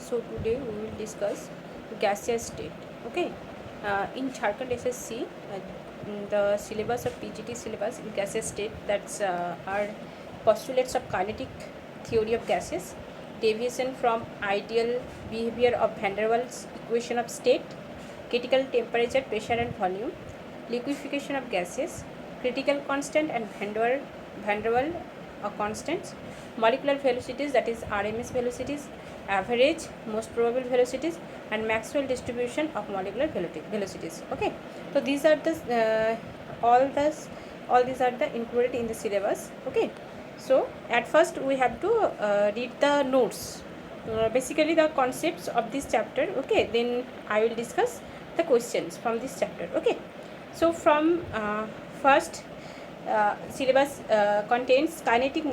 So today we will discuss gaseous state. Okay, in Jharkhand SSC, the syllabus of PGT syllabus in gaseous state, that's are postulates of kinetic theory of gases, deviation from ideal behavior of Van der Waals equation of state, critical temperature, pressure and volume, liquefaction of gases, critical constant and Van der Waals constants, molecular velocities, that is RMS velocities, average most probable velocities, and Maxwell distribution of molecular velocities. Okay, so these are the all these are the included in the syllabus. Okay, so at first we have to read the notes, basically the concepts of this chapter. Okay, then I will discuss the questions from this chapter. Okay, so from first syllabus contains kinetic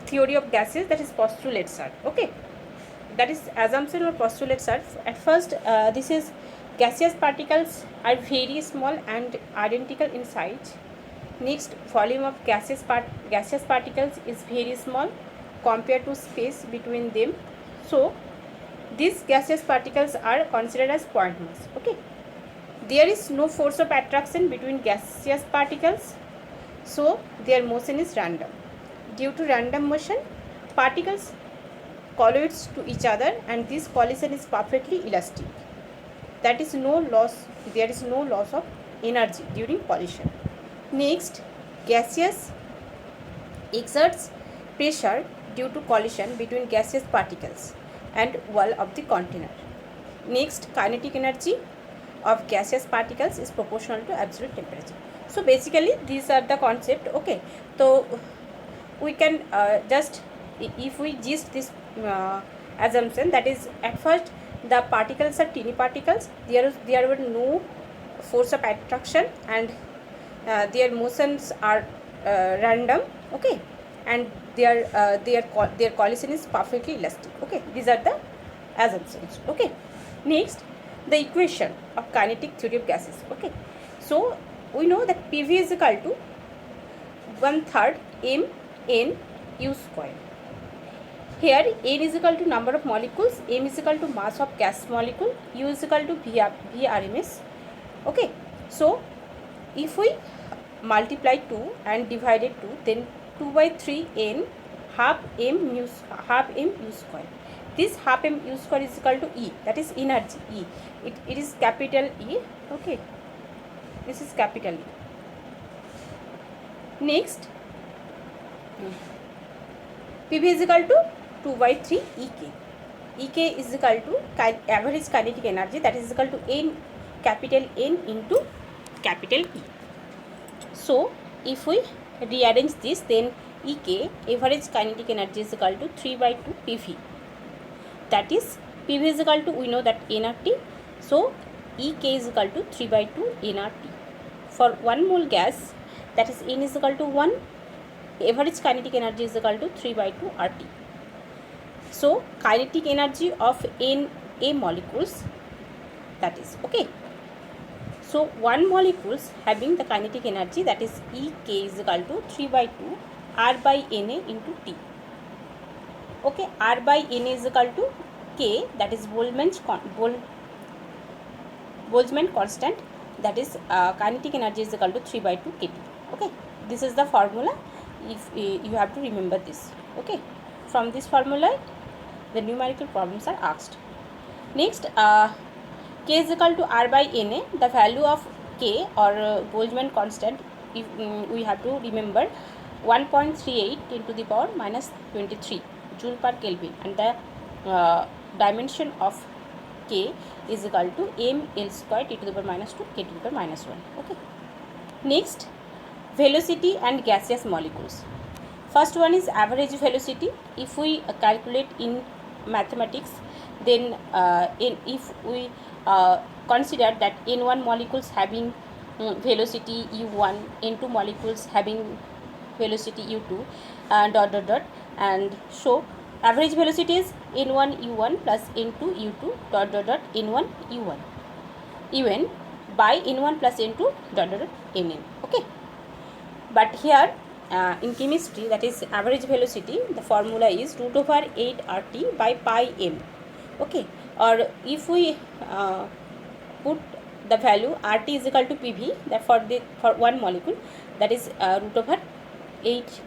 theory of gases, that is postulates are. Okay, that is assumption or postulates are. At first this is gaseous particles are very small and identical in size. Next, volume of gaseous particles is very small compared to space between them. So these gaseous particles are considered as point mass. Okay, there is no force of attraction between gaseous particles, so their motion is random. Due to random motion, particles collide to each other, and this collision is perfectly elastic. There is no loss of energy during collision. Next, gaseous exerts pressure due to collision between gaseous particles and wall of the container. Next, kinetic energy of gaseous particles is proportional to absolute temperature. So basically these are the concept. Okay, so we can just, if we gist this assumption, that is, at first the particles are teeny particles, there were no force of attraction, and their motions are random. Okay, and their collision is perfectly elastic. Okay, these are the assumptions. Okay, next, the equation of kinetic theory of gases. Okay, so we know that PV is equal to 1/3 mn u square. Here n is equal to number of molecules, m is equal to mass of gas molecule, u is equal to v RMS. Okay, so if we multiply 2 and divided 2, then 2/3 n half m u square. This half m u square is equal to E, that is energy E. It is capital E. Okay, this is capital E. Next, PV is equal to 2/3 EK. EK is equal to average kinetic energy, that is equal to N, capital N into capital E. So if we rearrange this, then EK, average kinetic energy, is equal to 3/2 PV. That is, PV is equal to, we know that nRT, so EK is equal to 3/2 nRT. For 1 mole gas, that is N is equal to 1, average kinetic energy is equal to 3/2 RT. So kinetic energy of Na molecules, that is, okay, so 1 molecules having the kinetic energy, that is EK is equal to 3/2 R by Na into T. Okay, R by Na is equal to K, that is Boltzmann constant, that is kinetic energy is equal to 3/2 kT. Okay, this is the formula. If you have to remember this. Okay, from this formula the numerical problems are asked. Next, K is equal to R by Na. The value of K, or Boltzmann constant, if we have to remember 1.38 into the power minus 23 joule per Kelvin, and the dimension of K is equal to ml square t to the power minus 2 k to the power minus 1. Okay, next, velocity and gaseous molecules. First one is average velocity. If we calculate in mathematics, then if we consider that n1 molecules having velocity u1, n2 molecules having velocity u2, and so average velocity is n1 u1 plus n2 u2 n1 u1 un by n1 plus n2 nn. Okay, but here in chemistry, that is average velocity, the formula is root over 8 RT by pi m. Okay, or if we put the value RT is equal to PV, that for one molecule, that is root over 8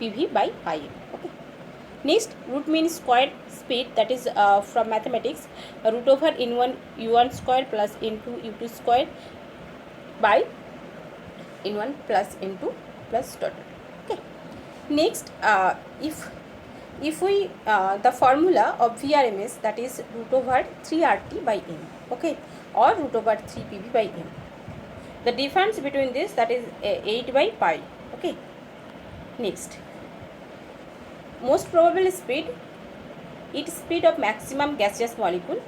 PV by pi m. Okay. Next, root mean squared speed, that is from mathematics, root over n1 u1 square plus n2 u2 square by n1 plus n2 plus dot. Okay. Next, if we the formula of VRMS, that is root over 3 RT by m. Okay, or root over 3 PV by m. The difference between this, that is 8 by pi. Okay. Next, most probable speed, its speed of maximum gaseous molecule,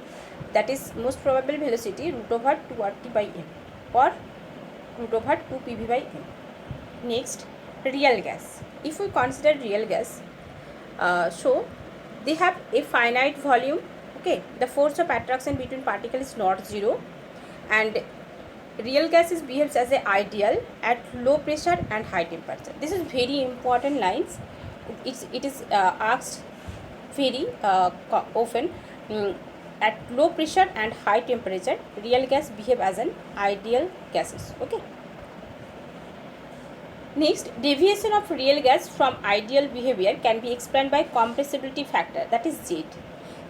that is most probable velocity root over 2 RT by m or root over 2 PV by m. Next, real gas. If we consider real gas, so they have a finite volume. Okay, the force of attraction between particles is not zero, and real gases behaves as a ideal at low pressure and high temperature. This is very important lines. It is asked very often. At low pressure and high temperature, real gas behave as an ideal gases. Okay. Next, deviation of real gas from ideal behavior can be explained by compressibility factor, that is Z.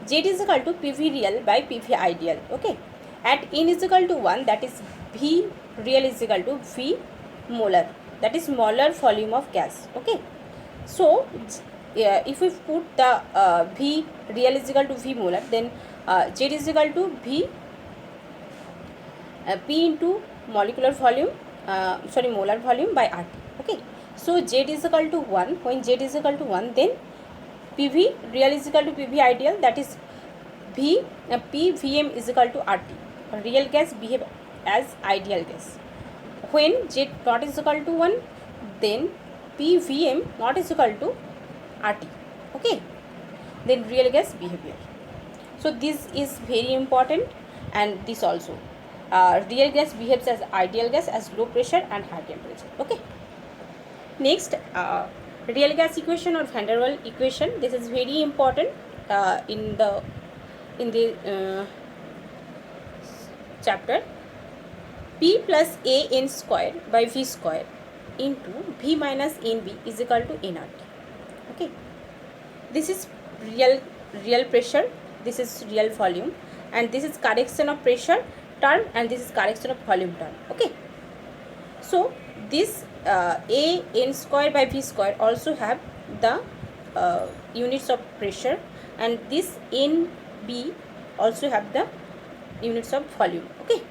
Z is equal to PV real by PV ideal. Okay. At n is equal to 1, that is V real is equal to V molar, that is molar volume of gas. Okay. So, if we put the V real is equal to V molar, then Z is equal to V P into molecular volume, molar volume by RT. Okay. So, Z is equal to 1. When Z is equal to 1, then PV real is equal to PV ideal, that is PVM is equal to RT. Real gas behave as ideal gas. When Z not is equal to 1, then PVM not is equal to RT. Okay. Then real gas behavior. So, this is very important, and this also. Real gas behaves as ideal gas as low pressure and high temperature. Okay. Next, real gas equation or Van der Waals equation. This is very important in the chapter. P plus A n square by V square into V minus NB is equal to nRT. Okay. This is real pressure. This is real volume, and this is correction of pressure term, and this is correction of volume term. Okay. So, this A n square by V square also have the units of pressure, and this NB also have the units of volume. Okay.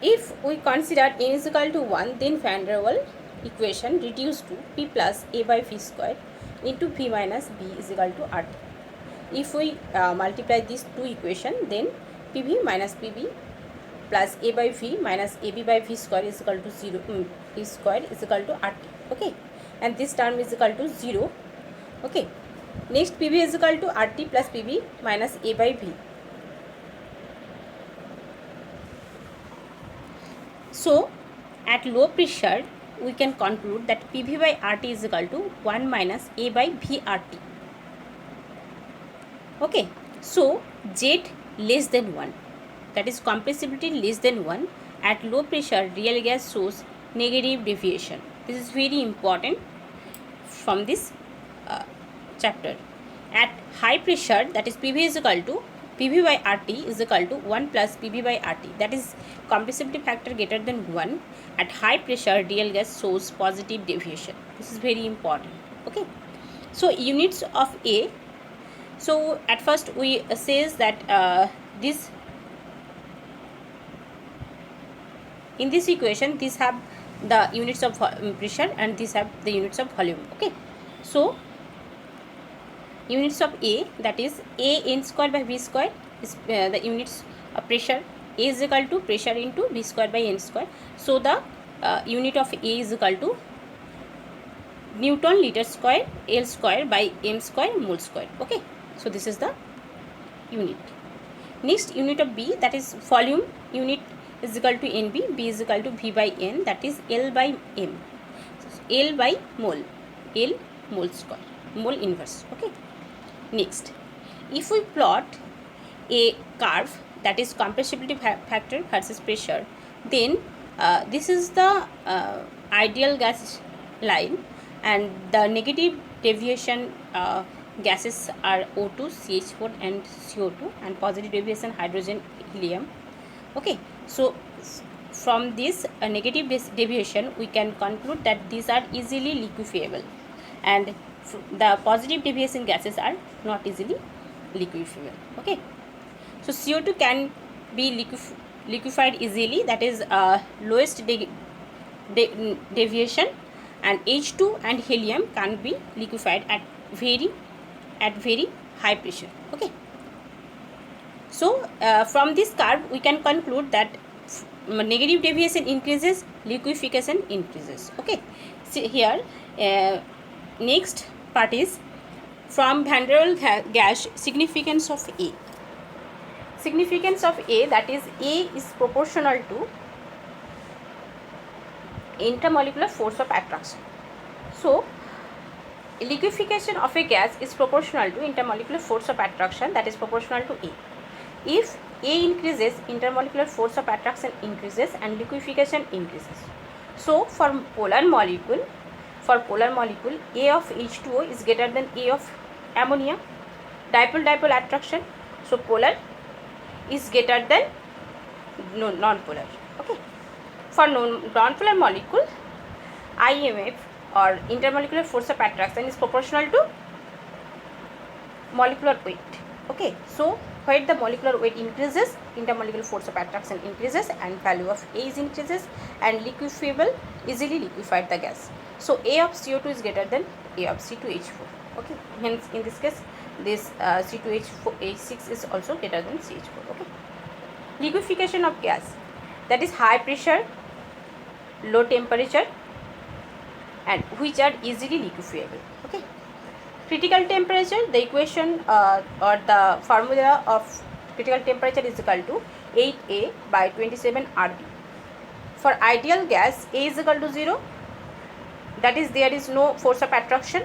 If we consider n is equal to 1, then Van der Waals equation reduced to P plus A by V square into V minus B is equal to RT. If we multiply these two equations, then PV minus PB plus A by V minus AB by V square is equal to 0. V square is equal to RT. Okay, and this term is equal to 0. Okay. Next, PV is equal to RT plus PV minus A by V. So, at low pressure, we can conclude that PV by RT is equal to 1 minus A by V RT. Okay. So, Z less than 1, that is compressibility less than 1, at low pressure real gas shows negative deviation. This is very important from this chapter. At high pressure, that is PV is equal to PV by RT is equal to 1 plus PV by RT, that is compressibility factor greater than 1. At high pressure real gas shows positive deviation. This is very important. Okay. So, units of A. So, at first we says that this in this equation, these have the units of pressure and these have the units of volume. Okay. So, units of A, that is A n square by V square is the units of pressure. A is equal to pressure into V square by n square. So, the unit of A is equal to Newton liter square L square by m square mole square. Okay. So, this is the unit. Next, unit of B, that is volume unit is equal to NB, B is equal to V by N, that is L by M. L by mole, L mole square, mole inverse. Okay. Next, if we plot a curve, that is compressibility factor versus pressure, then this is the ideal gas line, and the negative deviation gases are O2, CH4 and CO2, and positive deviation hydrogen, helium. Okay, so from this negative deviation we can conclude that these are easily liquefiable, and the positive deviation gases are not easily liquefiable. Okay, so CO2 can be liquefied easily, that is lowest deviation, and H2 and helium can be liquefied at very high pressure. Okay, so from this curve we can conclude that negative deviation increases, liquefaction increases. Okay, so here next part is from van der Waals gas significance of A. Significance of A, that is A is proportional to intermolecular force of attraction. So liquefaction of a gas is proportional to intermolecular force of attraction, that is proportional to A. If A increases, intermolecular force of attraction increases and liquefaction increases. So for polar molecule, A of H2O is greater than A of ammonia. Dipole attraction, so polar is greater than non-polar. Okay, for non-polar molecule, IMF or intermolecular force of attraction is proportional to molecular weight. Okay, so where the molecular weight increases, intermolecular force of attraction increases and value of A is increases, and liquefiable, easily liquefied the gas. So A of CO2 is greater than A of C2H4. Okay, hence in this case this C2H6 is also greater than CH4. Okay, liquefaction of gas, that is high pressure, low temperature, and which are easily liquefiable. Okay, critical temperature, the equation or the formula of critical temperature is equal to 8A by 27 RB. For ideal gas, A is equal to 0, that is there is no force of attraction,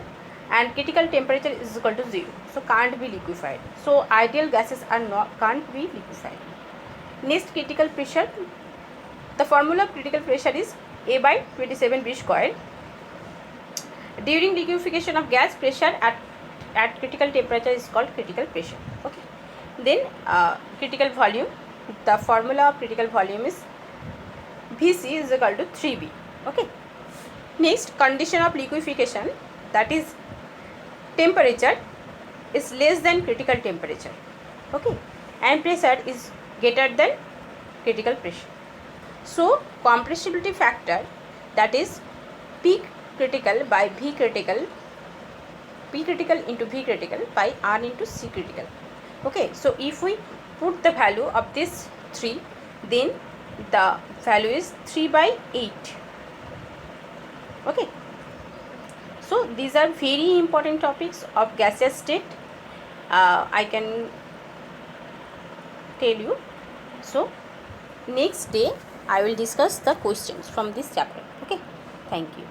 and critical temperature is equal to 0, so can't be liquefied. So ideal gases are can't be liquefied. Next, critical pressure, the formula of critical pressure is A by 27B square. During liquefaction of gas, pressure at critical temperature is called critical pressure. Okay, then critical volume, the formula of critical volume is Vc is equal to 3B. Okay, next, condition of liquefaction, that is temperature is less than critical temperature. Okay, and pressure is greater than critical pressure. So compressibility factor, that is P critical by V critical, P critical into V critical by R into C critical. Okay, so if we put the value of this 3, then the value is 3 by 8. Okay, so these are very important topics of gaseous state, I can tell you. So next day I will discuss the questions from this chapter. Okay, thank you.